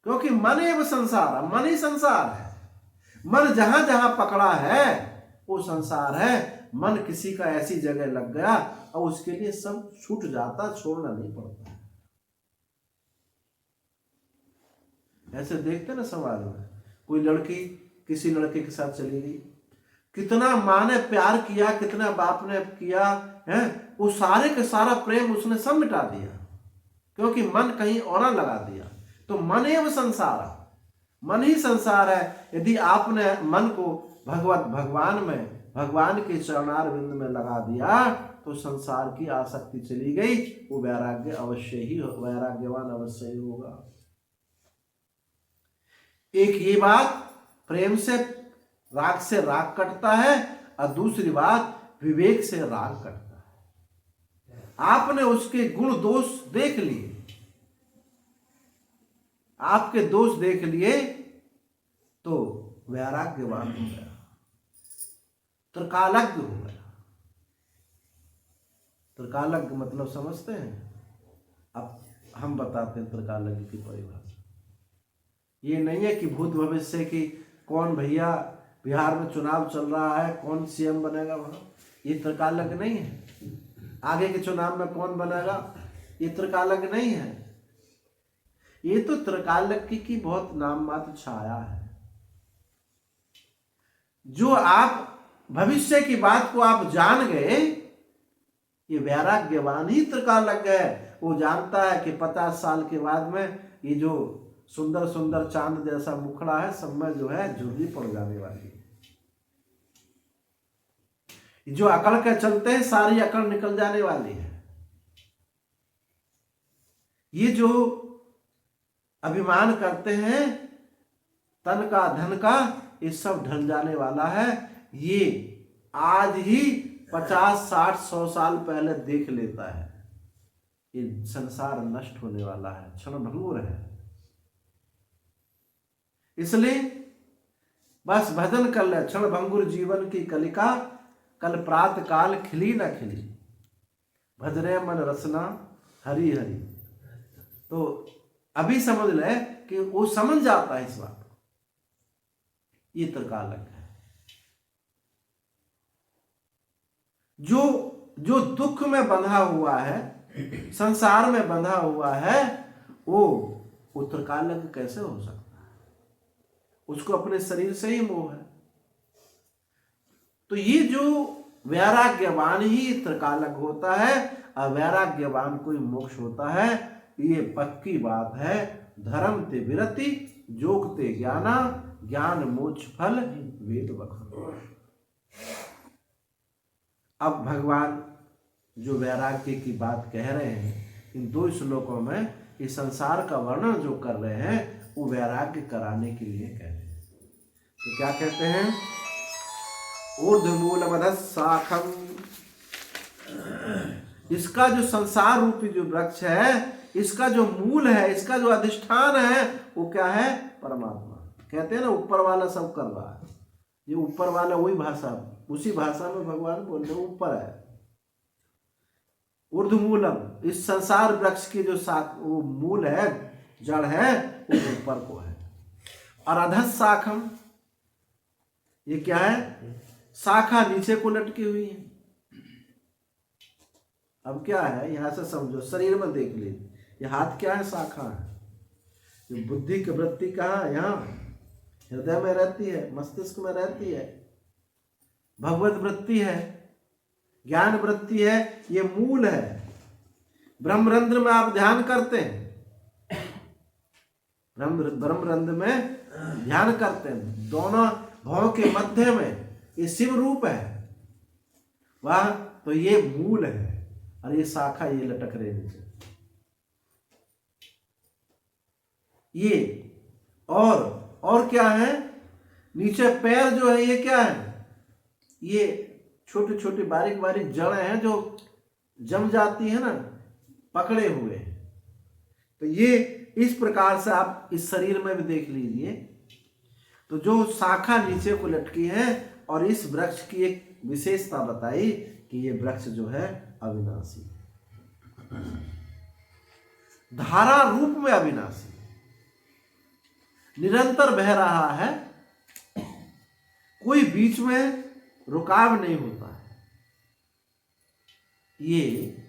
क्योंकि मन एवं संसार, मन ही संसार है। मन जहां जहां पकड़ा है वो संसार है। मन किसी का ऐसी जगह लग गया और उसके लिए सब छूट जाता, छोड़ना नहीं पड़ता। ऐसे देखते ना समाज में, कोई लड़की किसी लड़के के साथ चली गई, कितना माँ ने प्यार किया, कितना बाप ने किया है, वो सारे के सारा प्रेम उसने सब मिटा दिया, क्योंकि मन कहीं और लगा दिया। तो मन एवं संसार, मन ही संसार है। यदि आपने मन को भगवान में, भगवान के चरणार बिंद में लगा दिया तो संसार की आसक्ति चली गई, वो वैराग्य अवश्य ही, वैराग्यवान अवश्य ही होगा। एक ये बात, प्रेम से राग कटता है, और दूसरी बात विवेक से राग कटता है। आपने उसके गुण दोष देख लिए, आपके दोष देख लिए तो वैराग्यवान हो गया, त्रिकालज्ञ हो गया। त्रिकालज्ञ मतलब समझते हैं? अब हम बताते हैं त्रिकालज्ञ की परिभाषा। ये नहीं है कि भूत भविष्य की कौन भैया बिहार में चुनाव चल रहा है, कौन सीएम बनेगा वहां, ये त्रिकालज्ञ नहीं है। आगे के चुनाव में कौन बनेगा, ये त्रिकालज्ञ नहीं है। ये तो त्रिकालज्ञ की बहुत नाम मात्र छाया है। जो आप भविष्य की बात को आप जान गए, ये वैराग्यवान ही त्रिकालज्ञ है। वो जानता है कि 50 साल के बाद में ये जो सुंदर सुंदर चांद जैसा मुखड़ा है, सब में जो है झुर्री पड़ जाने वाली है। जो अकड़ के चलते हैं सारी अकड़ निकल जाने वाली है। ये जो अभिमान करते हैं तन का धन का, ये सब ढल जाने वाला है। ये आज ही 50, 60, 100 साल पहले देख लेता है। ये संसार नष्ट होने वाला है, क्षणभंगुर है। इसलिए बस भजन कर ले, क्षणभंगुर जीवन की कलिका, कल प्रातः काल खिली न खिली, भजने मन रसना हरि हरि। तो अभी समझ ले कि वो समझ जाता है इस बात को। ये त्रिकालज्ञ है। जो दुख में बंधा हुआ है, संसार में बंधा हुआ है, वो त्रिकालज्ञ कैसे हो सकता है? उसको अपने शरीर से ही मोह है। तो ये जो वैराग्यवान ही त्रिकालज्ञ होता है, अवैराग्यवान को ही मोक्ष होता है। ये पक्की बात है। धर्म ते विरति, योग ते ज्ञाना, ज्ञान मोक्ष फल वेद बखान। अब भगवान जो वैराग्य की बात कह रहे हैं, इन 2 श्लोकों में इस संसार का वर्णन जो कर रहे हैं, वो वैराग्य कराने के लिए कह रहे हैं। तो क्या कहते हैं? ऊर्ध्वमूलमधः शाखम, इसका जो संसार रूपी जो वृक्ष है, इसका जो मूल है, इसका जो अधिष्ठान है, वो क्या है? परमात्मा। कहते हैं ना ऊपर वाला सब कर रहा है। ये ऊपर वाला वही भाषा, उसी भाषा में भगवान बोल रहे ऊपर है। ऊर्ध्वमूलम, इस संसार वृक्ष की जो शाख, वो मूल है, जड़ है, वो ऊपर को है। और अधः शाखम, ये क्या है? शाखा नीचे को लटकी हुई है। अब क्या है, यहां से समझो, शरीर में देख लीजिए, ये हाथ क्या है? शाखा है। ये बुद्धि की वृत्ति कहाँ है? यहाँ हृदय में रहती है, मस्तिष्क में रहती है, भगवत वृत्ति है, ज्ञान वृत्ति है, ये मूल है। ब्रह्मरंध्र में आप ध्यान करते हैं, ब्रह्मरंध्र में ध्यान करते हैं, दोनों भावों के मध्य में ये शिव रूप है वह, तो ये मूल है। और ये शाखा ये लटक रहे नीचे, ये और क्या है? नीचे पैर जो है, ये क्या है? ये छोटी छोटी बारीक बारीक जड़ें हैं जो जम जाती है ना, पकड़े हुए। तो ये इस प्रकार से आप इस शरीर में भी देख लीजिए। तो जो शाखा नीचे को लटकी है, और इस वृक्ष की एक विशेषता बताई कि ये वृक्ष जो है अविनाशी, धारा रूप में अविनाशी। निरंतर बह रहा है, कोई बीच में रुकाव नहीं होता है। ये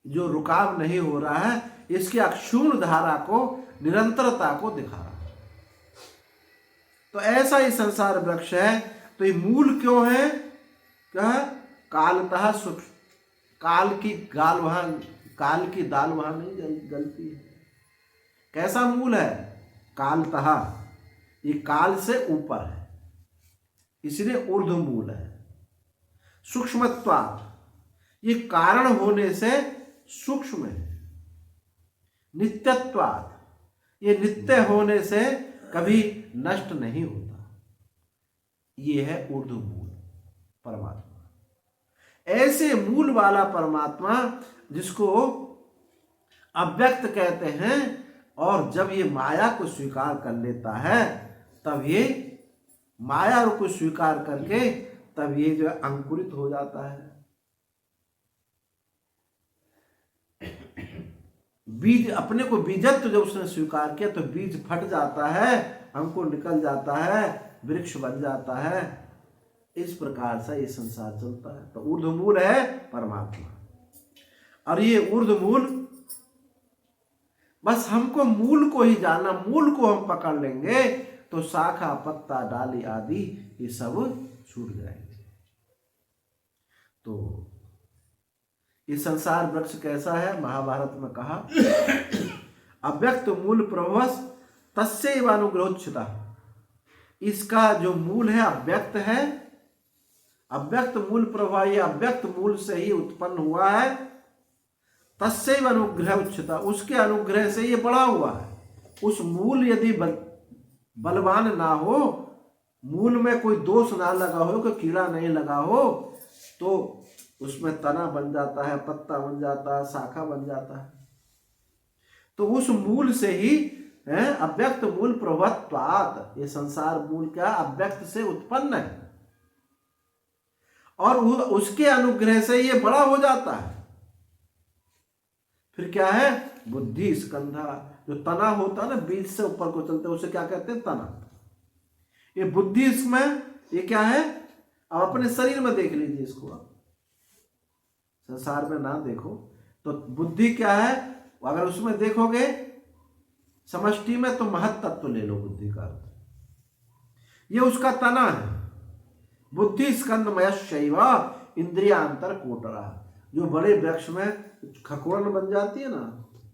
जो रुकाव नहीं हो रहा है, इसकी अक्षुण्ण धारा को, निरंतरता को दिखा रहा है। तो ऐसा ही संसार वृक्ष है। तो ये मूल क्यों है? क्या? कालतः सूक्ष्म। काल की दाल वहां नहीं गलती है। कैसा मूल है? कालतः, ये काल से ऊपर है, इसलिए ऊर्ध्व मूल है। सूक्ष्मत्वात्, ये कारण होने से सूक्ष्म है। नित्यत्वात्, ये नित्य होने से कभी नष्ट नहीं होता। ये है ऊर्ध्व मूल परमात्मा। ऐसे मूल वाला परमात्मा जिसको अव्यक्त कहते हैं, और जब ये माया को स्वीकार कर लेता है, तब ये माया को स्वीकार करके तब ये जो अंकुरित हो जाता है। बीज, अपने को बीजत्व जब उसने स्वीकार किया तो बीज फट जाता है, अंकुर निकल जाता है, वृक्ष बन जाता है। इस प्रकार से ये संसार चलता है। तो ऊर्ध्व मूल है परमात्मा। और ये ऊर्ध्व मूल, बस हमको मूल को ही जानना, मूल को हम पकड़ लेंगे तो शाखा, पत्ता, डाली आदि ये सब छूट जाएंगे। तो ये संसार वृक्ष कैसा है? महाभारत में कहा अव्यक्त मूल प्रभवस् तस्यैव अनुग्रहोच्छिता। इसका जो मूल है अव्यक्त है, अव्यक्त मूल प्रभव, ये अव्यक्त मूल से ही उत्पन्न हुआ है। तस्यैव अनुग्रह उच्चता, उसके अनुग्रह से ये बड़ा हुआ है। उस मूल यदि बलवान ना हो, मूल में कोई दोष ना लगा हो, कोई कीड़ा नहीं लगा हो, तो उसमें तना बन जाता है, पत्ता बन जाता है, शाखा बन जाता है। तो उस मूल से ही है अव्यक्त मूल प्रभवत्वात्, ये संसार मूल क्या? अव्यक्त से उत्पन्न है, और उसके अनुग्रह से ये बड़ा हो जाता है। फिर क्या है? बुद्धि स्कंधा, जो तना होता है ना, बीज से ऊपर को चलते हैं, उसे क्या कहते हैं? तना। ये बुद्धि, इसमें ये क्या है? अब अपने शरीर में देख लीजिए इसको, आप संसार में ना देखो तो बुद्धि क्या है? अगर उसमें देखोगे समष्टि में, तो महत तत्व ले लो बुद्धि का अर्थ, ये उसका तना है। बुद्धि स्कंदमयश्चैव इंद्रियांतर कोटरा, जो बड़े वृक्ष में खकोड़न बन जाती है ना,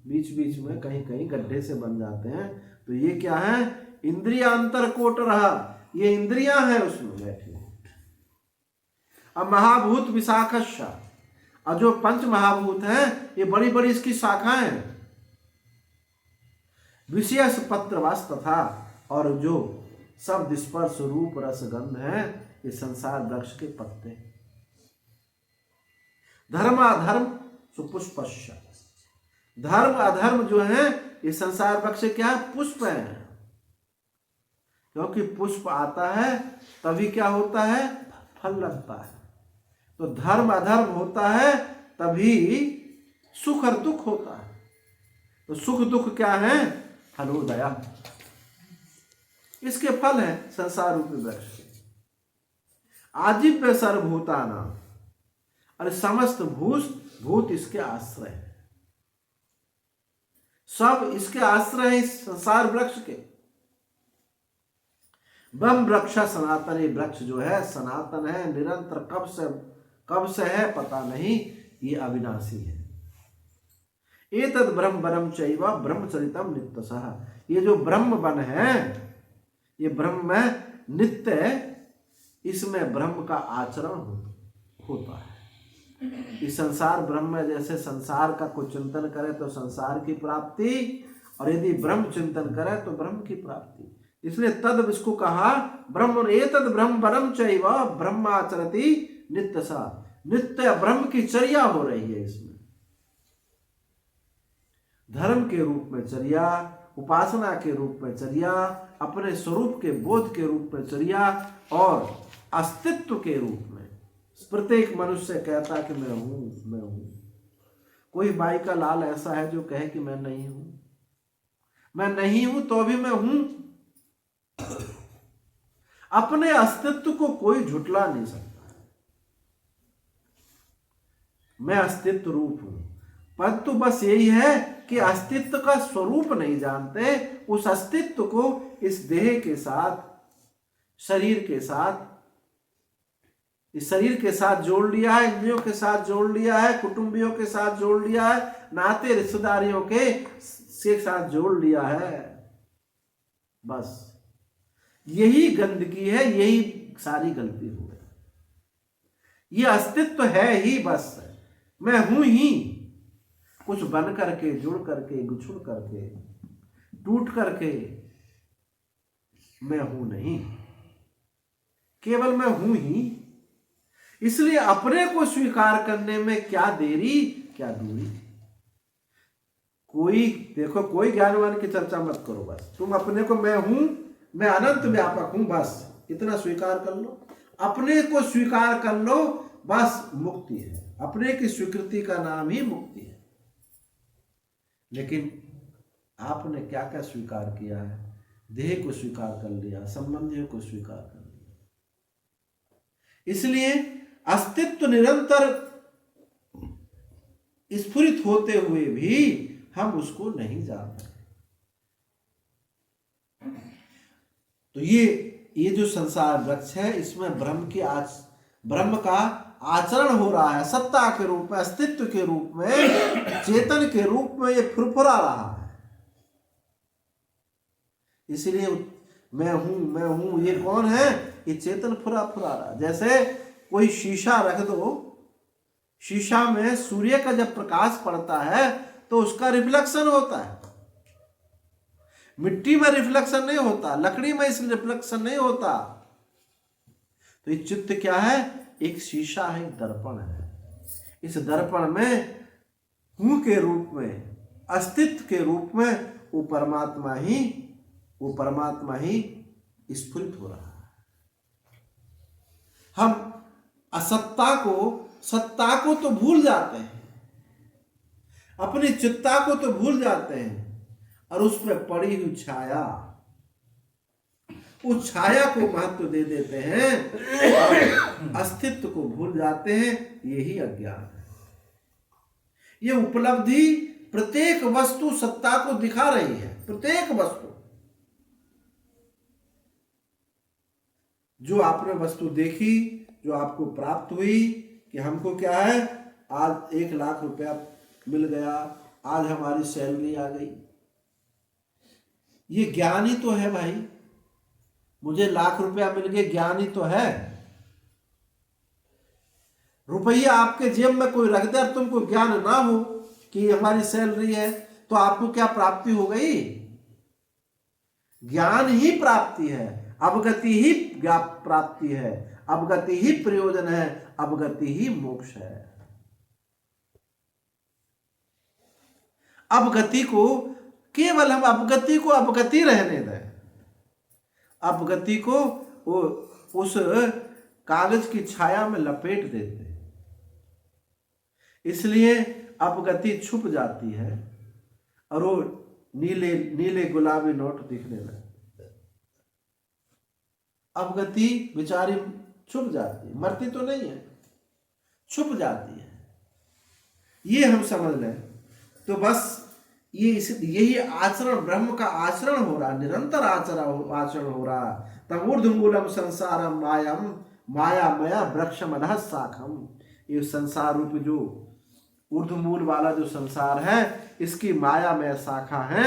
बीच बीच में कहीं कहीं गड्ढे से बन जाते हैं, तो ये क्या है? इंद्रियांतर कोटरा, ये इंद्रियां हैं उसमें बैठे। अब महाभूत विशाखस्य, और जो पंच महाभूत हैं ये बड़ी बड़ी इसकी शाखाएं हैं। विशेष पत्रवास तथा, और जो शब्द स्पर्श रूप रस गंध है, ये संसार वृक्ष के पत्ते। धर्माधर्म सुपुष्पस्य, धर्म अधर्म जो है ये संसार वृक्ष क्या? पुष्प है। क्योंकि पुष्प आता है तभी क्या होता है? फल लगता है। तो धर्म अधर्म होता है तभी सुख और दुख होता है। तो सुख दुख क्या है? फलोदया, इसके फल है संसार रूपी वृक्ष के। आजीव्य सर्वभूतानां, अरे समस्त भूत इसके आश्रय है, सब इसके आश्रय है इस संसार वृक्ष के। ब्रह्म वृक्ष सनातन, ये वृक्ष जो है सनातन है, निरंतर कब से है पता नहीं, ये अविनाशी है। एतद् ब्रह्म वनम चैव ब्रह्मचरितम नित्यशः, ये जो ब्रह्म वन है ये ब्रह्म में नित्य है, इसमें ब्रह्म का आचरण होता है। इस संसार ब्रह्म में, जैसे संसार का कोई चिंतन करे तो संसार की प्राप्ति, और यदि ब्रह्म चिंतन करे तो ब्रह्म की प्राप्ति। इसलिए तद इसको कहा ब्रह्म, एतद् ब्रह्म वनम चैव ब्रह्माचरति नित्यशः, नित्य ब्रह्म की चर्या हो रही है इसमें। धर्म के रूप में चर्या, उपासना के रूप में चर्या, अपने स्वरूप के बोध के रूप में चर्या, और अस्तित्व के रूप में। प्रत्येक मनुष्य कहता कि मैं हूं, मैं हूं। कोई बाई का लाल ऐसा है जो कहे कि मैं नहीं हूं? मैं नहीं हूं तो भी मैं हूं। अपने अस्तित्व को कोई झुठला नहीं सकता। मैं अस्तित्व रूप हूं, परंतु बस यही है कि अस्तित्व का स्वरूप नहीं जानते। उस अस्तित्व को इस देह के साथ, शरीर के साथ, इस शरीर के साथ जोड़ लिया है, इंद्रियों के साथ जोड़ लिया है, कुटुंबियों के साथ जोड़ लिया है, नाते रिश्तेदारियों के साथ जोड़ लिया है। बस यही गंदगी है, यही सारी गलती हो गई। ये अस्तित्व है ही, बस मैं हूं ही। कुछ बन करके, जुड़ करके, गुछुड़ करके, टूट करके मैं हूं नहीं, केवल मैं हूं ही। इसलिए अपने को स्वीकार करने में क्या देरी, क्या दूरी। कोई देखो, कोई ज्ञानवान की चर्चा मत करो, बस तुम अपने को मैं हूं, मैं अनंत व्यापक हूं, बस इतना स्वीकार कर लो। अपने को स्वीकार कर लो, बस मुक्ति है। अपने की स्वीकृति का नाम ही मुक्ति है। लेकिन आपने क्या क्या स्वीकार किया है? देह को स्वीकार कर लिया, संबंधियों को स्वीकार कर लिया। इसलिए अस्तित्व निरंतर स्फुरित होते हुए भी हम उसको नहीं जानते। तो ये जो संसार वृक्ष है, इसमें ब्रह्म का आचरण हो रहा है। सत्ता के रूप में, अस्तित्व के रूप में, चेतन के रूप में ये फुरफुरा रहा है। इसलिए मैं हूं, ये कौन है? ये चेतन फुरा रहा है। जैसे कोई शीशा रख दो, शीशा में सूर्य का जब प्रकाश पड़ता है तो उसका रिफ्लेक्शन होता है। मिट्टी में रिफ्लेक्शन नहीं होता, लकड़ी में इस रिफ्लेक्शन नहीं होता। तो ये चित्त क्या है? एक शीशा है, एक दर्पण है। इस दर्पण में हूं के रूप में, अस्तित्व के रूप में वो परमात्मा ही स्फुरित हो रहा है। हम सत्ता को तो भूल जाते हैं, अपनी चित्ता को तो भूल जाते हैं, और उस पर पड़ी हुई छाया, उस छाया को महत्व दे देते हैं और अस्तित्व को भूल जाते हैं। यही अज्ञान है। ये उपलब्धि प्रत्येक वस्तु सत्ता को दिखा रही है। प्रत्येक वस्तु, जो आपने वस्तु देखी, जो आपको प्राप्त हुई, कि हमको क्या है, आज 1 लाख रुपया मिल गया, आज हमारी सैलरी आ गई, ये ज्ञान ही तो है भाई। मुझे 1 लाख रुपया मिल गए, ज्ञान ही तो है। रुपया आपके जेब में कोई रख दे और तुमको ज्ञान ना हो कि हमारी सैलरी है, तो आपको क्या प्राप्ति हो गई? ज्ञान ही प्राप्ति है, अवगति ही प्राप्ति है, अवगति ही प्रयोजन है, अवगति ही मोक्ष है। अवगति को केवल हम अवगति को अवगति रहने दें। अवगति को वो उस कागज की छाया में लपेट देते हैं। इसलिए अवगति छुप जाती है और वो नीले नीले गुलाबी नोट दिखने लगते। अवगति बेचारी छुप जाती है, मरती तो नहीं है, छुप जाती है। ये हम समझ लें तो बस यही आचरण, ब्रह्म का आचरण हो रहा, निरंतर आचरण हो रहा। तब ऊर्ध्वमूलम संसारम मायामया वृक्षम अधः शाखम। ये संसार रूप जो ऊर्ध्वमूल वाला जो संसार है, इसकी मायामय शाखा है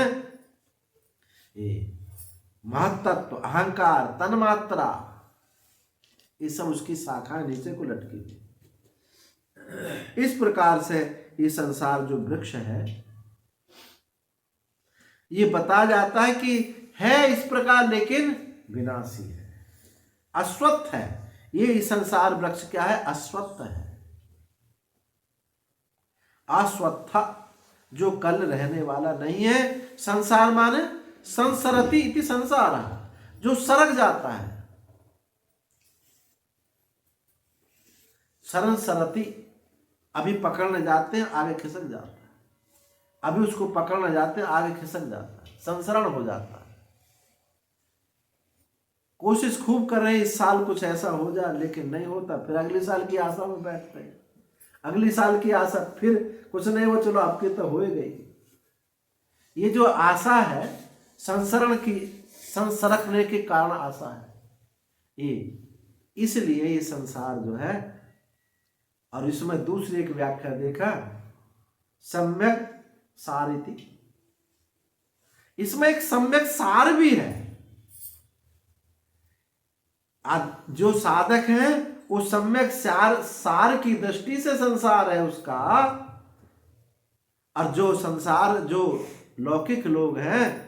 ये महत्त्व, अहंकार, तन्मात्रा, ये सब उसकी शाखाएं नीचे को लटकी हुई। इस प्रकार से ये संसार जो वृक्ष है, ये बता जाता है कि है इस प्रकार, लेकिन विनाशी है, अश्वत्थ है। ये संसार वृक्ष क्या है? अश्वत्थ है। अश्वत्थ जो कल रहने वाला नहीं है। संसार माने संसरति इति संसार, जो सरक जाता है। सरन सरति, अभी पकड़ने जाते हैं आगे खिसक जाता है, अभी उसको पकड़ने जाते हैं आगे खिसक जाता है। संसरण हो जाता है। कोशिश खूब कर रहे हैं इस साल कुछ ऐसा हो जाए, लेकिन नहीं होता, फिर अगले साल की आशा में बैठते हैं, अगली साल की आशा, फिर कुछ नहीं हो, चलो आपकी तो हो ही गई। ये जो आशा है संसरण की, संसरकने के कारण आशा है ये, इसलिए ये संसार जो है। और इसमें दूसरी एक व्याख्या देखा, सम्यक सारिति, इसमें एक सम्यक सार भी है। जो साधक है वो सम्यक सार की दृष्टि से संसार है उसका, और जो संसार, जो लौकिक लोग हैं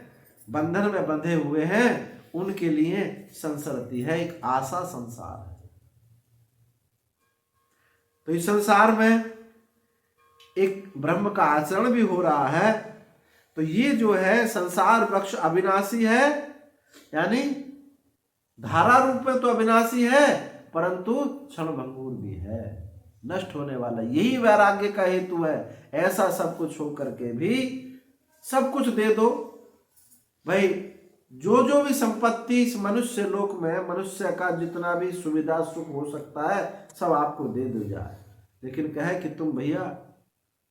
बंधन में बंधे हुए हैं, उनके लिए संसरती है, एक आशा संसार है। तो इस संसार में एक ब्रह्म का आचरण भी हो रहा है। तो ये जो है संसार वृक्ष अविनाशी है, यानी धारा रूप में तो अविनाशी है, परंतु क्षणभंगुर भी है, नष्ट होने वाला। यही वैराग्य का हेतु है। ऐसा सब कुछ हो करके भी सब कुछ दे दो भाई, जो भी संपत्ति इस मनुष्य लोक में, मनुष्य का जितना भी सुविधा सुख हो सकता है सब आपको दे दो जाए, लेकिन कहे कि तुम भैया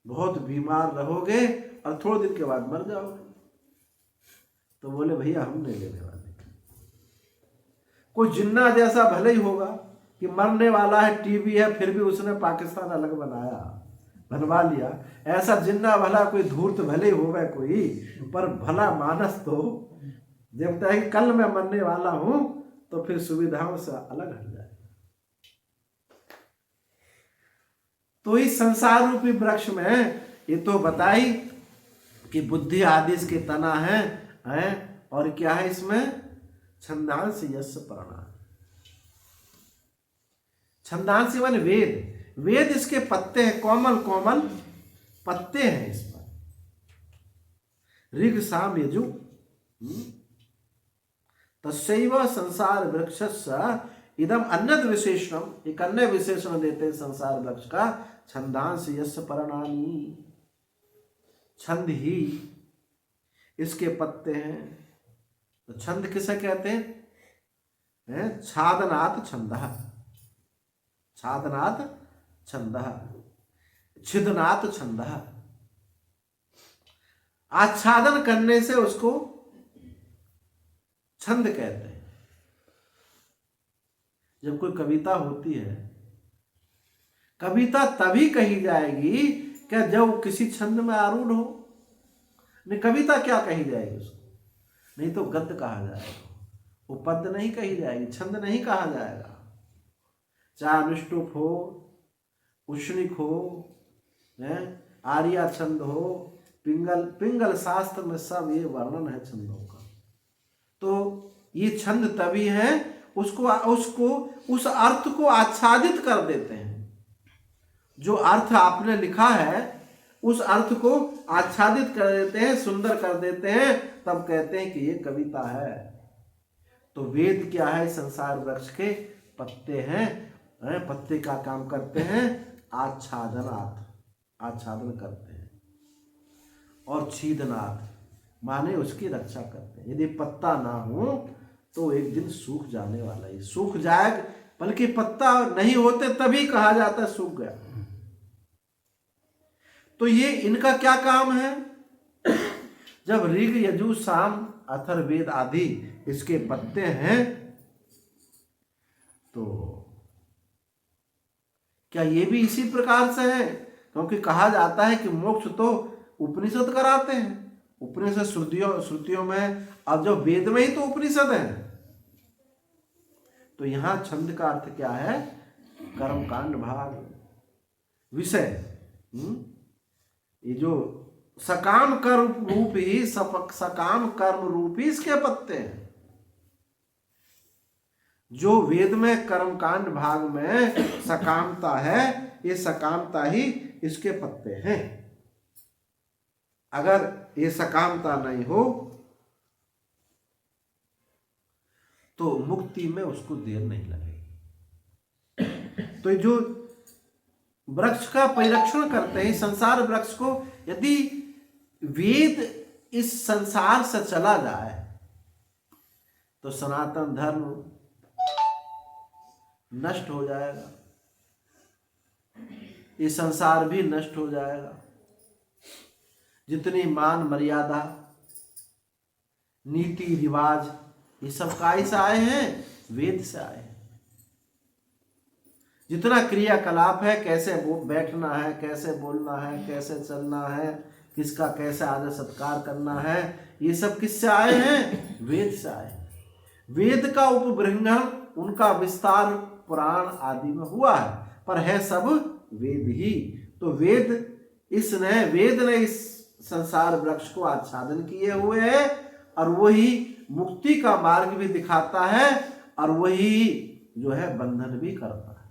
बहुत बीमार रहोगे और थोड़े दिन के बाद मर जाओगे, तो बोले भैया हम नहीं लेने वाले। कोई जिन्ना जैसा भले ही होगा कि मरने वाला है, टीबी है, फिर भी उसने पाकिस्तान अलग बनाया, बनवा लिया, ऐसा जिन्ना भला कोई धूर्त भले ही होगा कोई, पर भला मानस तो जब तक कि कल मैं मरने वाला हूं तो फिर सुविधाओं से अलग हट जाए। तो इस संसार रूपी वृक्ष में ये तो बताई कि बुद्धि आदि इसके तना है, और क्या है इसमें, छंदांश यस्य परणा। छंदांश मान वेद, वेद इसके पत्ते हैं, कोमल कोमल पत्ते हैं इस पर। ऋग साम यजु तस्यैव संसार वृक्षस्य इदम अन्य विशेषण, एक अन्य विशेषण देते हैं संसार वृक्ष का, छंदांश यस्य परणानि, छंद ही इसके पत्ते हैं। तो छंद किसे कहते हैं, छादनात् छंदः, छादनात् छंदः, छिदनात् छंदः, आच्छादन करने से उसको छंद कहते हैं। जब कोई कविता होती है, कविता तभी कही जाएगी क्या जब किसी छंद में आरूढ़ हो, नहीं कविता क्या कही जाएगी उसको, नहीं तो गद्य कहा जाएगा, वो पद्य नहीं कही जाएगी, छंद नहीं कहा जाएगा। चाहे अनुष्टुप हो, उष्णिक हो, आर्या छंद हो, पिंगल शास्त्र में सब ये वर्णन है छंदों का। तो ये छंद तभी है, उसको उस अर्थ को आच्छादित कर देते हैं। जो अर्थ आपने लिखा है उस अर्थ को आच्छादित कर देते हैं, सुंदर कर देते हैं, तब कहते हैं कि ये कविता है। तो वेद क्या है, संसार वृक्ष के पत्ते हैं, पत्ते का काम करते हैं, आच्छादनात्, आच्छादन करते हैं, और छीदनात् माने उसकी रक्षा करते हैं। यदि पत्ता ना हो तो एक दिन सूख जाने वाला है, सूख जाएगा, बल्कि पत्ता नहीं होते तभी कहा जाता है सूख गया। तो ये इनका क्या काम है, जब ऋग यजु साम अथर्ववेद आदि इसके पत्ते हैं, तो क्या ये भी इसी प्रकार से है? क्योंकि कहा जाता है कि मोक्ष तो उपनिषद कराते हैं, उपनिषद श्रुतियों में, अब जो वेद में ही तो उपनिषद है। तो यहां छंद का अर्थ क्या है, कर्मकांड भाग, विषय। ये जो सकाम कर्म रूप ही, सकाम कर्म रूप ही इसके पत्ते हैं। जो वेद में कर्मकांड भाग में सकामता है, ये सकामता ही इसके पत्ते हैं। अगर ये सकामता नहीं हो तो मुक्ति में उसको देर नहीं लगेगी। तो जो वृक्ष का परिरक्षण करते हैं, संसार वृक्ष को, यदि वेद इस संसार से चला जाए तो सनातन धर्म नष्ट हो जाएगा, ये संसार भी नष्ट हो जाएगा। जितनी मान मर्यादा, नीति रिवाज, ये सब काहे से आए हैं? वेद से आए हैं। जितना क्रियाकलाप है, कैसे बैठना है, कैसे बोलना है, कैसे चलना है, किसका कैसे आदर सत्कार करना है, ये सब किससे आए हैं? वेद से आए हैं। वेद का उपग्रहण, उनका विस्तार पुराण आदि में हुआ है, पर है सब वेद ही। तो वेद ने इस संसार वृक्ष को आच्छादन किए हुए है, और वही मुक्ति का मार्ग भी दिखाता है, और वही जो है बंधन भी करता है।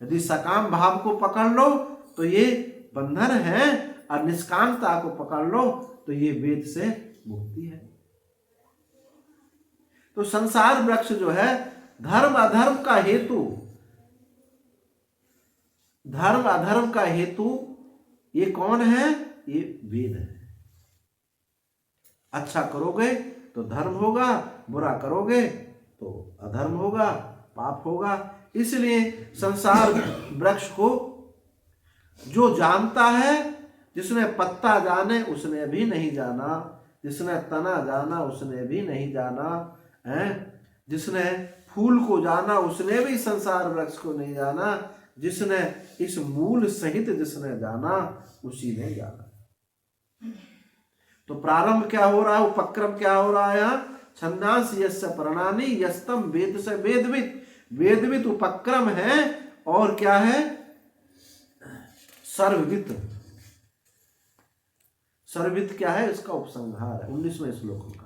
यदि सकाम भाव को पकड़ लो तो ये बंधन है, और निष्कामता को पकड़ लो तो ये वेद से मुक्ति है। तो संसार वृक्ष जो है धर्म अधर्म का हेतु, धर्म अधर्म का हेतु ये कौन है? ये वेद है। अच्छा करोगे तो धर्म होगा, बुरा करोगे तो अधर्म होगा, पाप होगा। इसलिए संसार वृक्ष को जो जानता है, जिसने पत्ता जाने उसने भी नहीं जाना, जिसने तना जाना उसने भी नहीं जाना है, जिसने फूल को जाना उसने भी संसार वृक्ष को नहीं जाना, जिसने इस मूल सहित जिसने जाना उसी ने जाना। तो प्रारंभ क्या हो रहा है? उपक्रम क्या हो रहा है यहाँ? छंदांस यस्य प्रणानी यस्तम वेद से वेदवित। वेदवित उपक्रम है, और क्या है? सर्ववित। सर्ववित क्या है? इसका उपसंहार है 19वें श्लोक का।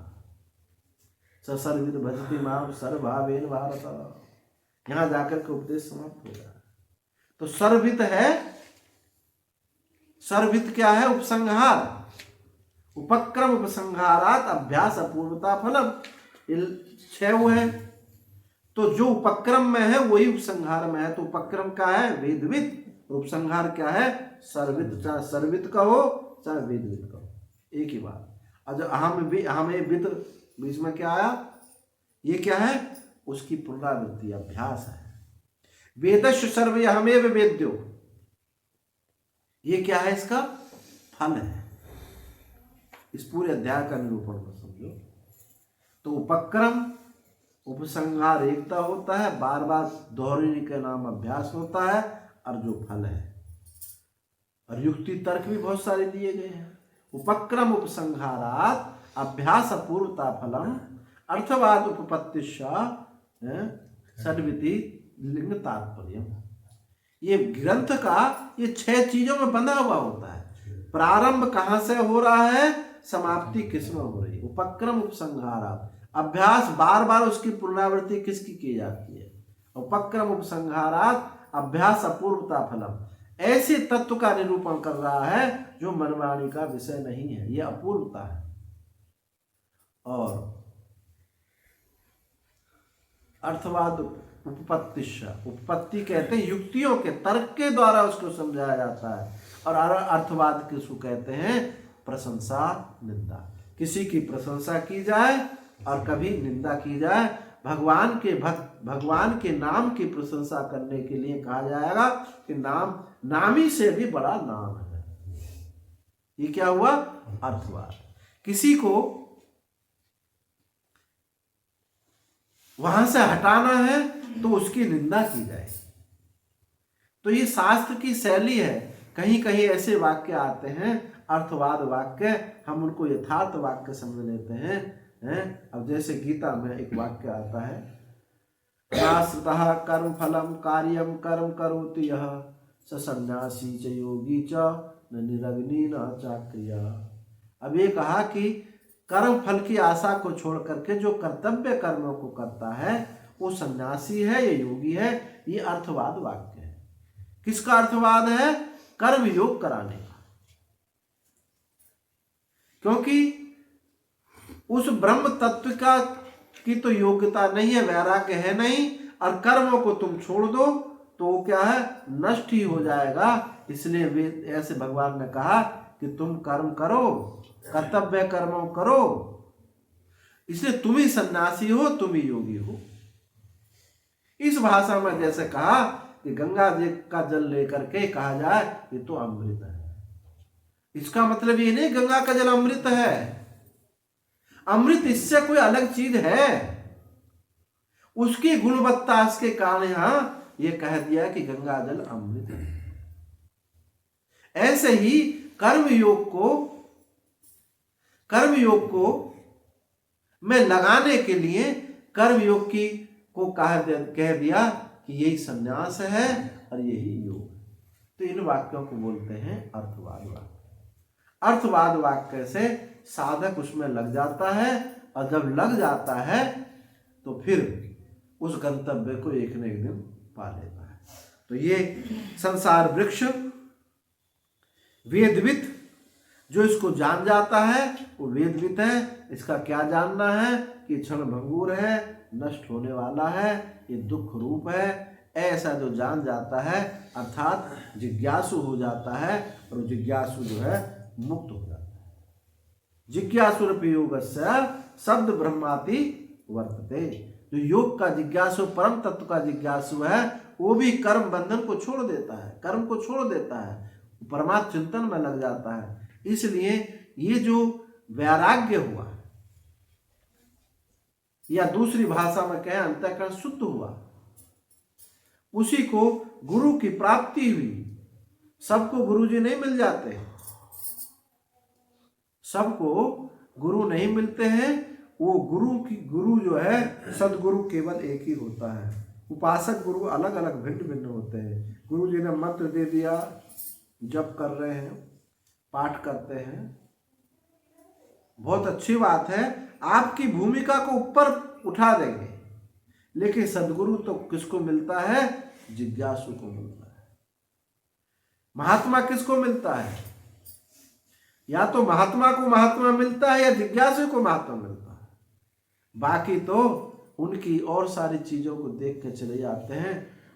सर्वित भजति माम सर्वभावेन भारत। यहां जाकर के उपदेश समाप्त हो गया। तो सर्ववित है, सर्ववित क्या है? उपसंहार। उपक्रम उपसंहारात अभ्यास अपूर्वता फलम, 6 वो है। तो जो उपक्रम में है वही उपसंहार में है। तो उपक्रम क्या है? वेदवित। उपसंहार क्या है? सर्वित। चाहे सर्वित कहो चाहे वेदवित कहो, एक ही बात। और हमें विद बीच में क्या आया? ये क्या है? उसकी पुनरावृत्ति, अभ्यास है। वेदस्य सर्व हमेव वेद्यो, ये क्या है? इसका फल है। इस पूरे अध्याय का निरूपण को समझो। तो उपक्रम उपसंहार एकता होता है, बार बार दोहराने के नाम अभ्यास होता है, और जो फल है। और युक्ति तर्क भी बहुत सारे दिए गए हैं। उपक्रम उपसंहारात अभ्यास अपूर्वता फलम अर्थवाद उपपत्तिश्च षड्विधि लिंग तात्पर्य। ये ग्रंथ का ये 6 चीजों में बंधा हुआ होता है। प्रारंभ कहां से हो रहा है, समाप्ति किसमें हो रही है। उपक्रम उपसंहारात, अभ्यास बार बार उसकी पुनरावृत्ति किसकी की जाती है। उपक्रम उपसंहारात अभ्यास अपूर्वता फलम, ऐसे तत्व का निरूपण कर रहा है जो मनवाणी का विषय नहीं है, यह अपूर्वता है। और अर्थवाद उपपत्तिश्च, उपपत्ति कहते हैं युक्तियों के तर्क के द्वारा उसको समझाया जाता है। और अर्थवाद किसको कहते हैं? प्रशंसा निंदा, किसी की प्रशंसा की जाए और कभी निंदा की जाए। भगवान के नाम की प्रशंसा करने के लिए कहा जाएगा कि नामी से भी बड़ा नाम है। ये क्या हुआ? अर्थवाद। किसी को वहां से हटाना है तो उसकी निंदा की जाए। तो ये शास्त्र की शैली है। कहीं कहीं ऐसे वाक्य आते हैं अर्थवाद वाक्य, हम उनको यथार्थ वाक्य समझ लेते हैं। अब जैसे गीता में एक वाक्य आता है, नाश्रितः कर्म फलम कार्यम कर्म करोति यः स सन्यासी च योगी च न निरग्नि न चाक्रिया। अब ये कहा कि कर्म फल की आशा को छोड़ करके जो कर्तव्य कर्मों को करता है वो सन्यासी है, ये योगी है। ये अर्थवाद वाक्य है। किसका अर्थवाद है? कर्म योग कराने का। क्योंकि उस ब्रह्म तत्व की तो योग्यता नहीं है, वैराग्य है नहीं, और कर्मों को तुम छोड़ दो तो वो क्या है? नष्ट ही हो जाएगा। इसलिए वे ऐसे भगवान ने कहा कि तुम कर्म करो कर्तव्य कर्मों करो। इसलिए तुम ही सन्यासी हो, तुम ही योगी हो। इस भाषा में जैसे कहा कि गंगा जी का जल लेकर के कहा जाए ये तो अमृत है, इसका मतलब ये नहीं गंगा का जल अमृत है। अमृत इससे कोई अलग चीज है, उसकी गुणवत्ता के कारण यहां ये कह दिया कि गंगा जल अमृत है। ऐसे ही कर्मयोग को में लगाने के लिए कर्मयोग की को कह दिया कि यही संन्यास है और यही योग। तो इन वाक्यों को बोलते हैं अर्थवाद वाक्य। अर्थवाद वाक्य से साधक उसमें लग जाता है, और जब लग जाता है तो फिर उस गंतव्य को एक न एक दिन पा लेता है। तो ये संसार वृक्ष वेदवित, जो इसको जान जाता है वो वेदवित है। इसका क्या जानना है कि क्षण भंगुर है, नष्ट होने वाला है, ये दुख रूप है, ऐसा जो जान जाता है अर्थात जिज्ञासु हो जाता है, और जिज्ञासु जो है मुक्त हो जाता है। जिज्ञासुरपि योगस्य शब्द ब्रह्माति वर्तते। जो योग का जिज्ञासु, परम तत्व का जिज्ञासु है, वो भी कर्म बंधन को छोड़ देता है, कर्म को छोड़ देता है, परमात्म चिंतन में लग जाता है। इसलिए ये जो वैराग्य हुआ, या दूसरी भाषा में कहें अंतःकरण शुद्ध हुआ, उसी को गुरु की प्राप्ति हुई। सबको गुरु जी नहीं मिल जाते, सबको गुरु नहीं मिलते हैं। वो गुरु जो है सदगुरु केवल एक ही होता है। उपासक गुरु अलग अलग भिन्न भिन्न होते हैं। गुरु जी ने मंत्र दे दिया, जप कर रहे हैं, पाठ करते हैं, बहुत अच्छी बात है, आपकी भूमिका को ऊपर उठा देंगे। लेकिन सदगुरु तो किसको मिलता है? जिज्ञासु को मिलता है। महात्मा किसको मिलता है? या तो महात्मा को महात्मा मिलता है या जिज्ञासु को महात्मा मिलता है। बाकी तो उनकी और सारी चीजों को देख के चले जाते हैं।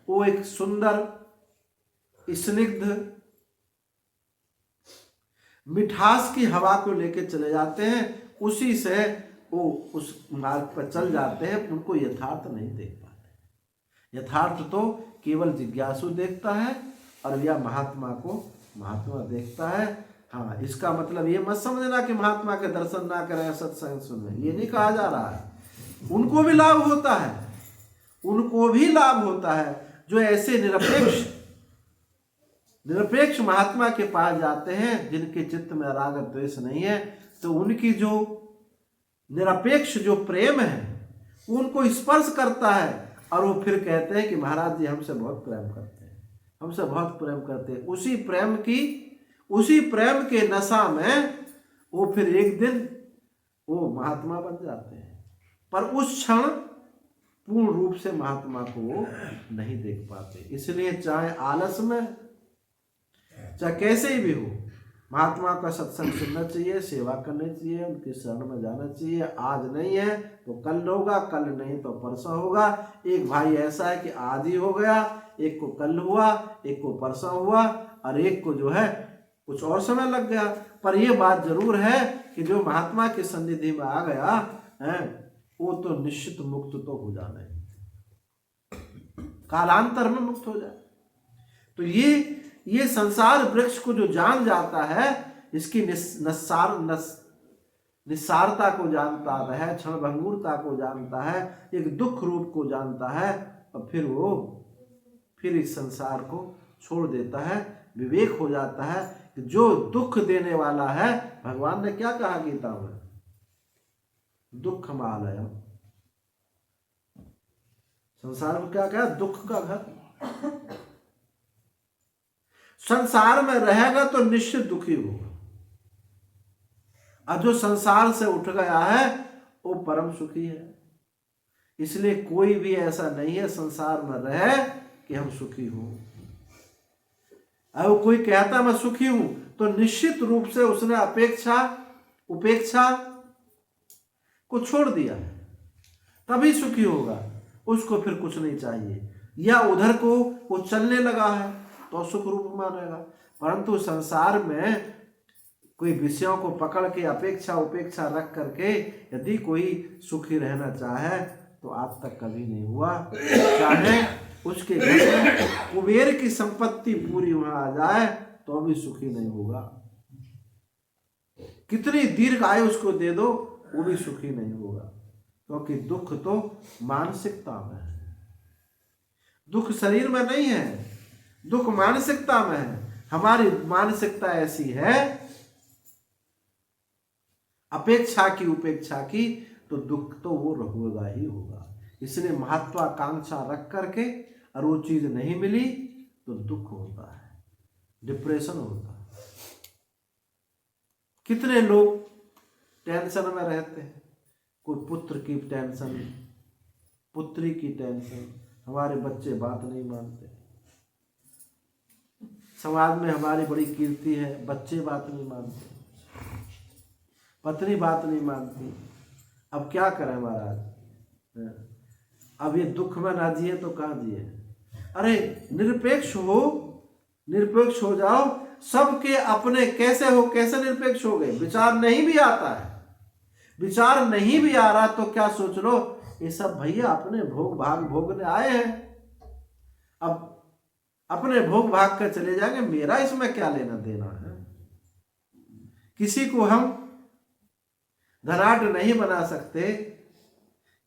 वो एक सुंदर स्निग्ध मिठास की हवा को लेके चले जाते हैं, उसी से वो उस मार्ग पर चल जाते हैं। उनको यथार्थ नहीं देख पाते। यथार्थ तो केवल जिज्ञासु देखता है, और यह महात्मा को महात्मा देखता है। हाँ, इसका मतलब ये मत समझना कि महात्मा के दर्शन ना करें, सत्संग सुने, ये नहीं कहा जा रहा है। उनको भी लाभ होता है, उनको भी लाभ होता है। जो ऐसे निरपेक्ष महात्मा के पास जाते हैं, जिनके चित्त में राग द्वेष नहीं है, तो उनकी जो निरपेक्ष जो प्रेम है उनको स्पर्श करता है, और वो फिर कहते हैं कि महाराज जी हमसे बहुत प्रेम करते हैं, हमसे बहुत प्रेम करते हैं। उसी प्रेम के नशा में वो फिर एक दिन वो महात्मा बन जाते हैं, पर उस क्षण पूर्ण रूप से महात्मा को वो नहीं देख पाते। इसलिए चाहे आलस में, चाहे कैसे ही भी हो, महात्मा का सत्संग सुनना चाहिए, सेवा करनी चाहिए, उनके शरण में जाना चाहिए। आज नहीं है तो कल होगा, कल नहीं तो परसों होगा। एक भाई ऐसा है कि आज ही हो गया, एक को कल हुआ, एक को परसों हुआ, और एक को जो है कुछ और समय लग गया। पर यह बात जरूर है कि जो महात्मा की सन्निधि में आ गया है, वो तो निश्चित मुक्त तो हो जाना है, कालांतर में मुक्त हो जाए। तो ये संसार वृक्ष को जो जान जाता है, इसकी निस्सारता को जानता है, क्षणभंगुरता को जानता है, एक दुख रूप को जानता है, और फिर इस संसार को छोड़ देता है। विवेक हो जाता है कि जो दुख देने वाला है, भगवान ने क्या कहा गीता में? दुख मालयम। संसार को क्या कहा? दुख का घर। संसार में रहेगा तो निश्चित दुखी होगा, और जो संसार से उठ गया है वो परम सुखी है। इसलिए कोई भी ऐसा नहीं है संसार में रहे कि हम सुखी हों। अब कोई कहता मैं सुखी हूं तो निश्चित रूप से उसने उपेक्षा को छोड़ दिया है, तभी सुखी होगा। उसको फिर कुछ नहीं चाहिए। या उधर को वो चलने लगा है तो सुख रूप मानेगा। परंतु संसार में कोई विषयों को पकड़ के अपेक्षा उपेक्षा रख करके यदि कोई सुखी रहना चाहे तो आज तक कभी नहीं हुआ। चाहे उसके घर में कुबेर की संपत्ति पूरी वहां आ जाए तो भी सुखी नहीं होगा। कितनी दीर्घ आयु उसको दे दो वो भी सुखी नहीं होगा, क्योंकि दुख तो मानसिकता में है। दुख शरीर में नहीं है, दुख मानसिकता में है। हमारी मानसिकता ऐसी है अपेक्षा की उपेक्षा की, तो दुख तो वो होगा ही होगा। इसलिए महत्वाकांक्षा रख करके और वो चीज नहीं मिली तो दुख होता है, डिप्रेशन होता है। कितने लोग टेंशन में रहते हैं, कोई पुत्र की टेंशन, पुत्री की टेंशन, हमारे बच्चे बात नहीं मानते, समाज में हमारी बड़ी कीर्ति है, बच्चे बात नहीं मानते, पत्नी बात नहीं मानती। अब क्या करें महाराज, अब ये दुख में ना जिए तो कहाँ जिए। अरे निरपेक्ष हो जाओ, सबके अपने कैसे हो, कैसे निरपेक्ष हो गए। विचार नहीं भी आता है, विचार नहीं भी आ रहा तो क्या सोच लो, ये सब भैया अपने भोग भाग भोगने आए हैं, अब अपने भोग भाग कर चले जाएंगे, मेरा इसमें क्या लेना देना है। किसी को हम धनाढ़ नहीं बना सकते,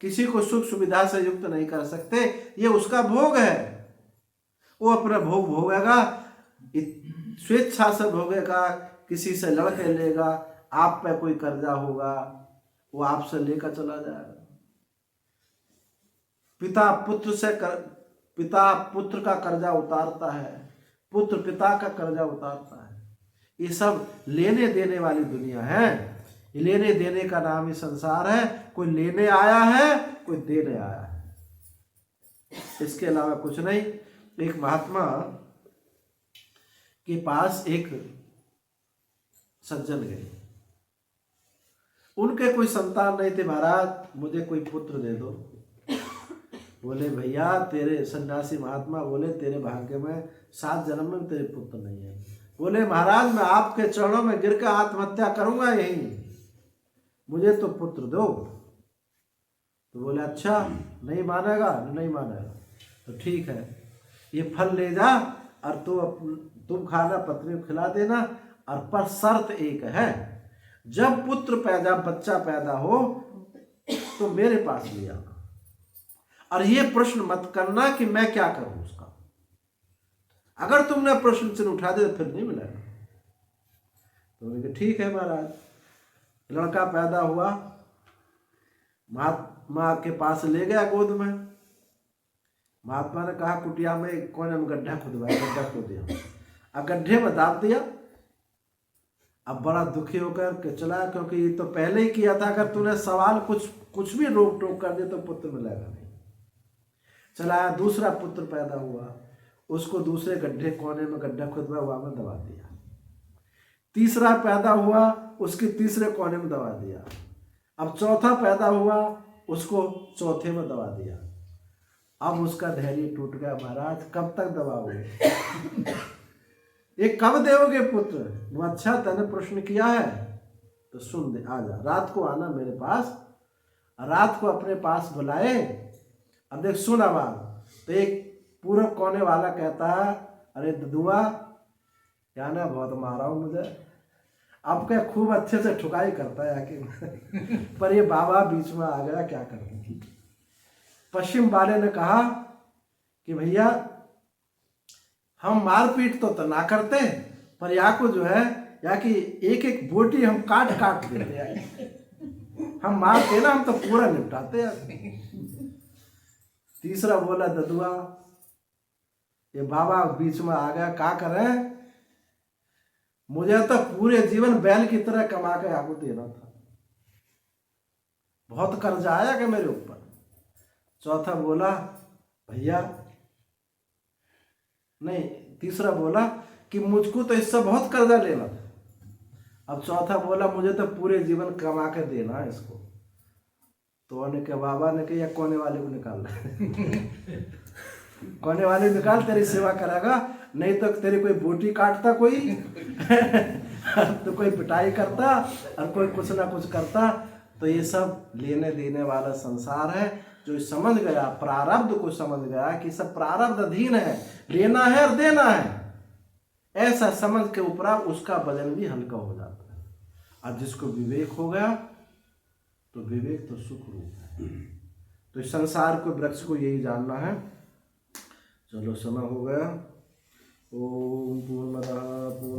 किसी को सुख सुविधा से युक्त नहीं कर सकते, ये उसका भोग है, वो अपना भोग भोगेगा, स्वेच्छा से भोगेगा, किसी से लड़के लेगा, आप पे कोई कर्जा होगा वो आपसे लेकर चला जाएगा। पिता पुत्र का कर्जा उतारता है, पुत्र पिता का कर्जा उतारता है। ये सब लेने देने वाली दुनिया है, लेने देने का नाम ही संसार है। कोई लेने आया है, कोई देने आया है, इसके अलावा कुछ नहीं। एक महात्मा के पास एक सज्जन गए, उनके कोई संतान नहीं थे। महाराज मुझे कोई पुत्र दे दो। बोले भैया तेरे, सन्यासी महात्मा बोले तेरे भाग्य में 7 जन्म में तेरे पुत्र नहीं है। बोले महाराज मैं आपके चरणों में गिर कर आत्महत्या करूंगा यहीं, मुझे तो पुत्र दो। तो बोले अच्छा नहीं मानेगा, नहीं मानेगा तो ठीक है, ये फल ले जा और तुम खाना, पत्नी को खिला देना, और पर शर्त एक है, जब बच्चा पैदा हो तो मेरे पास ले आना, और ये प्रश्न मत करना कि मैं क्या करूं उसका। अगर तुमने प्रश्न चिन्ह उठा दिया तो फिर नहीं मिलेगा। तो बोले ठीक है महाराज। लड़का पैदा हुआ, महात्मा के पास ले गया गोद में। महात्मा ने कहा कुटिया में कोने में गड्ढा खुदवाया, गड्ढा खोद दिया, अब गड्ढे में दाब दिया। अब बड़ा दुखी होकर के चला, क्योंकि ये तो पहले ही किया था, अगर तूने सवाल कुछ भी रोक टोक कर दे तो पुत्र मिलेगा नहीं। चलाया, दूसरा पुत्र पैदा हुआ, उसको दूसरे गड्ढे कोने में गड्ढा खुदवा हुआ में दबा दिया। तीसरा पैदा हुआ, उसके तीसरे कोने में दबा दिया। अब चौथा पैदा हुआ, उसको चौथे में दबा दिया। अब उसका धैर्य टूट गया, महाराज कब तक दबाओगे, ये कब देओगे पुत्र। वो अच्छा तूने प्रश्न किया है तो सुन दे, आ जा, रात को आना मेरे पास। रात को अपने पास बुलाए, अब देख सुन आवाज। तो एक पूर्व कोने वाला कहता है अरे ददुआ क्या ना बहुत मारा हूं मुझे। अब क्या खूब अच्छे से ठुकाई करता है आके पर ये बाबा बीच में आ गया, क्या करें। पश्चिम वाले ने कहा कि भैया हम मारपीट तो ना करते, पर यहाँ को जो है या कि एक एक बोटी हम काट काट देते हैं, हम मारते ना, हम तो पूरा निपटाते हैं। तीसरा बोला ददुआ, ये बाबा बीच में आ गया, क्या करें, मुझे तो पूरे जीवन बैल की तरह कमा के आपको देना था, बहुत कर्जा आया क्या मेरे ऊपर। चौथा बोला भैया नहीं, तीसरा बोला कि मुझको तो इससे बहुत कर्जा लेना था। अब चौथा बोला मुझे तो पूरे जीवन कमा के देना है इसको। तो उन्होंने कहा, बाबा ने कहा कोने वाले को निकाल कोने वाले निकाल, तेरी सेवा करेगा, नहीं तो तेरी कोई बोटी काटता कोई तो कोई पिटाई करता और कोई कुछ ना कुछ करता। तो ये सब लेने देने वाला संसार है। जो समझ गया, प्रारब्ध को समझ गया कि सब प्रारब्ध अधीन है, लेना है और देना है, ऐसा समझ के उपरांत उसका वजन भी हल्का हो जाता है। और जिसको विवेक हो गया तो विवेक तो सुख रूप है। तो इस संसार को, वृक्ष को यही जानना है। चलो समय हो गया। ओम पूर्णमदः पूर्णमिदं